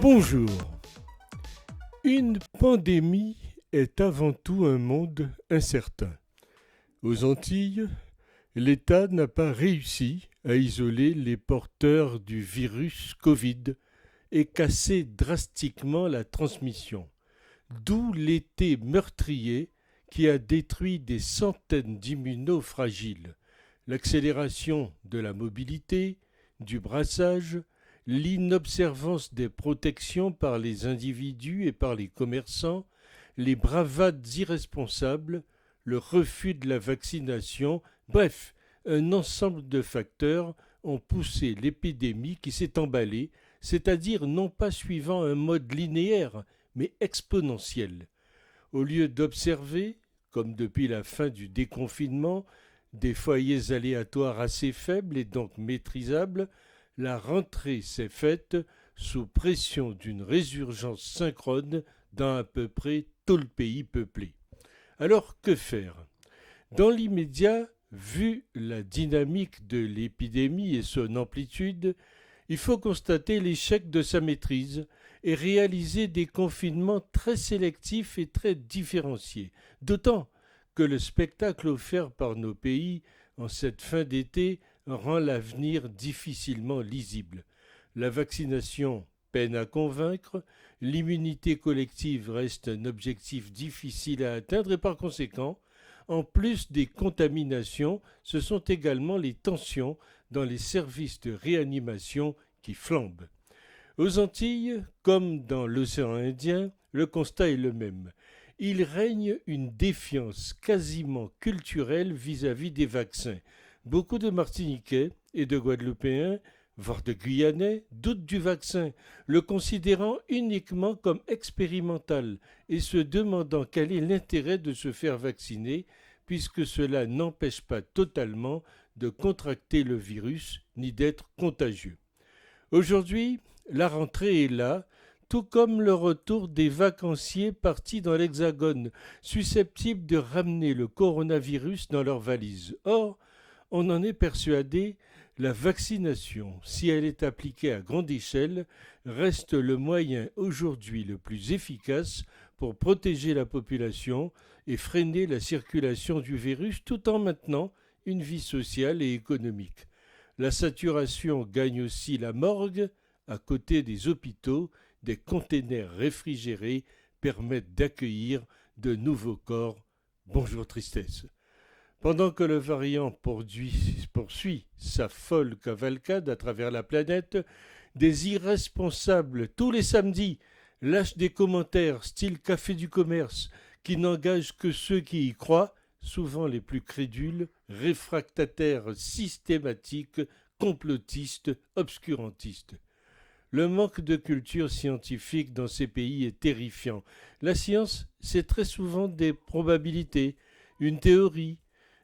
Bonjour. Une pandémie est avant tout un monde incertain. Aux Antilles, l'État n'a pas réussi à isoler les porteurs du virus Covid et casser drastiquement la transmission. D'où l'été meurtrier qui a détruit des centaines d'immunofragiles. L'accélération de la mobilité, du brassage, l'inobservance des protections par les individus et par les commerçants, les bravades irresponsables, le refus de la vaccination, bref, un ensemble de facteurs ont poussé l'épidémie qui s'est emballée, c'est-à-dire non pas suivant un mode linéaire, mais exponentiel. Au lieu d'observer, comme depuis la fin du déconfinement, des foyers aléatoires assez faibles et donc maîtrisables, la rentrée s'est faite sous pression d'une résurgence synchrone dans à peu près tout le pays peuplé. Alors que faire? Dans l'immédiat, vu la dynamique de l'épidémie et son amplitude, il faut constater l'échec de sa maîtrise et réaliser des confinements très sélectifs et très différenciés. D'autant que le spectacle offert par nos pays en cette fin d'été rend l'avenir difficilement lisible. La vaccination peine à convaincre, l'immunité collective reste un objectif difficile à atteindre et par conséquent, en plus des contaminations, ce sont également les tensions dans les services de réanimation qui flambent. Aux Antilles, comme dans l'océan Indien, le constat est le même. Il règne une défiance quasiment culturelle vis-à-vis des vaccins. Beaucoup de Martiniquais et de Guadeloupéens, voire de Guyanais, doutent du vaccin, le considérant uniquement comme expérimental et se demandant quel est l'intérêt de se faire vacciner, puisque cela n'empêche pas totalement de contracter le virus ni d'être contagieux. Aujourd'hui, la rentrée est là, tout comme le retour des vacanciers partis dans l'Hexagone, susceptibles de ramener le coronavirus dans leurs valises. Or, on en est persuadé, la vaccination, si elle est appliquée à grande échelle, reste le moyen aujourd'hui le plus efficace pour protéger la population et freiner la circulation du virus tout en maintenant une vie sociale et économique. La saturation gagne aussi la morgue. À côté des hôpitaux, des containers réfrigérés permettent d'accueillir de nouveaux corps. Bonjour tristesse. Pendant que le variant poursuit sa folle cavalcade à travers la planète, des irresponsables, tous les samedis, lâchent des commentaires style café du commerce qui n'engagent que ceux qui y croient, souvent les plus crédules, réfractataires systématiques, complotistes, obscurantistes. Le manque de culture scientifique dans ces pays est terrifiant. La science, c'est très souvent des probabilités, une théorie.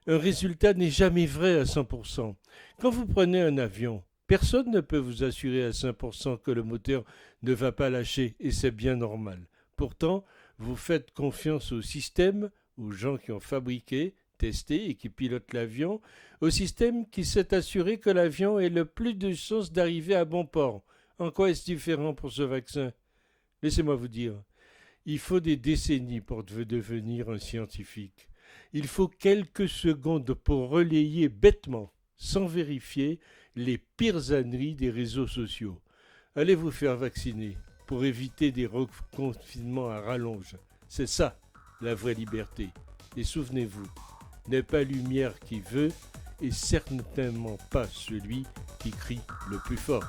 Un résultat n'est jamais vrai à 100%. Quand vous prenez un avion, personne ne peut vous assurer à 100% que le moteur ne va pas lâcher, et c'est bien normal. Pourtant, vous faites confiance au système, aux gens qui ont fabriqué, testé et qui pilotent l'avion, au système qui s'est assuré que l'avion ait le plus de chances d'arriver à bon port. En quoi est-ce différent pour ce vaccin? Laissez-moi vous dire, il faut des décennies pour devenir un scientifique. Il faut quelques secondes pour relayer bêtement, sans vérifier, les pires âneries des réseaux sociaux. Allez vous faire vacciner pour éviter des reconfinements à rallonge. C'est ça, la vraie liberté. Et souvenez-vous, n'est pas lumière qui veut et certainement pas celui qui crie le plus fort.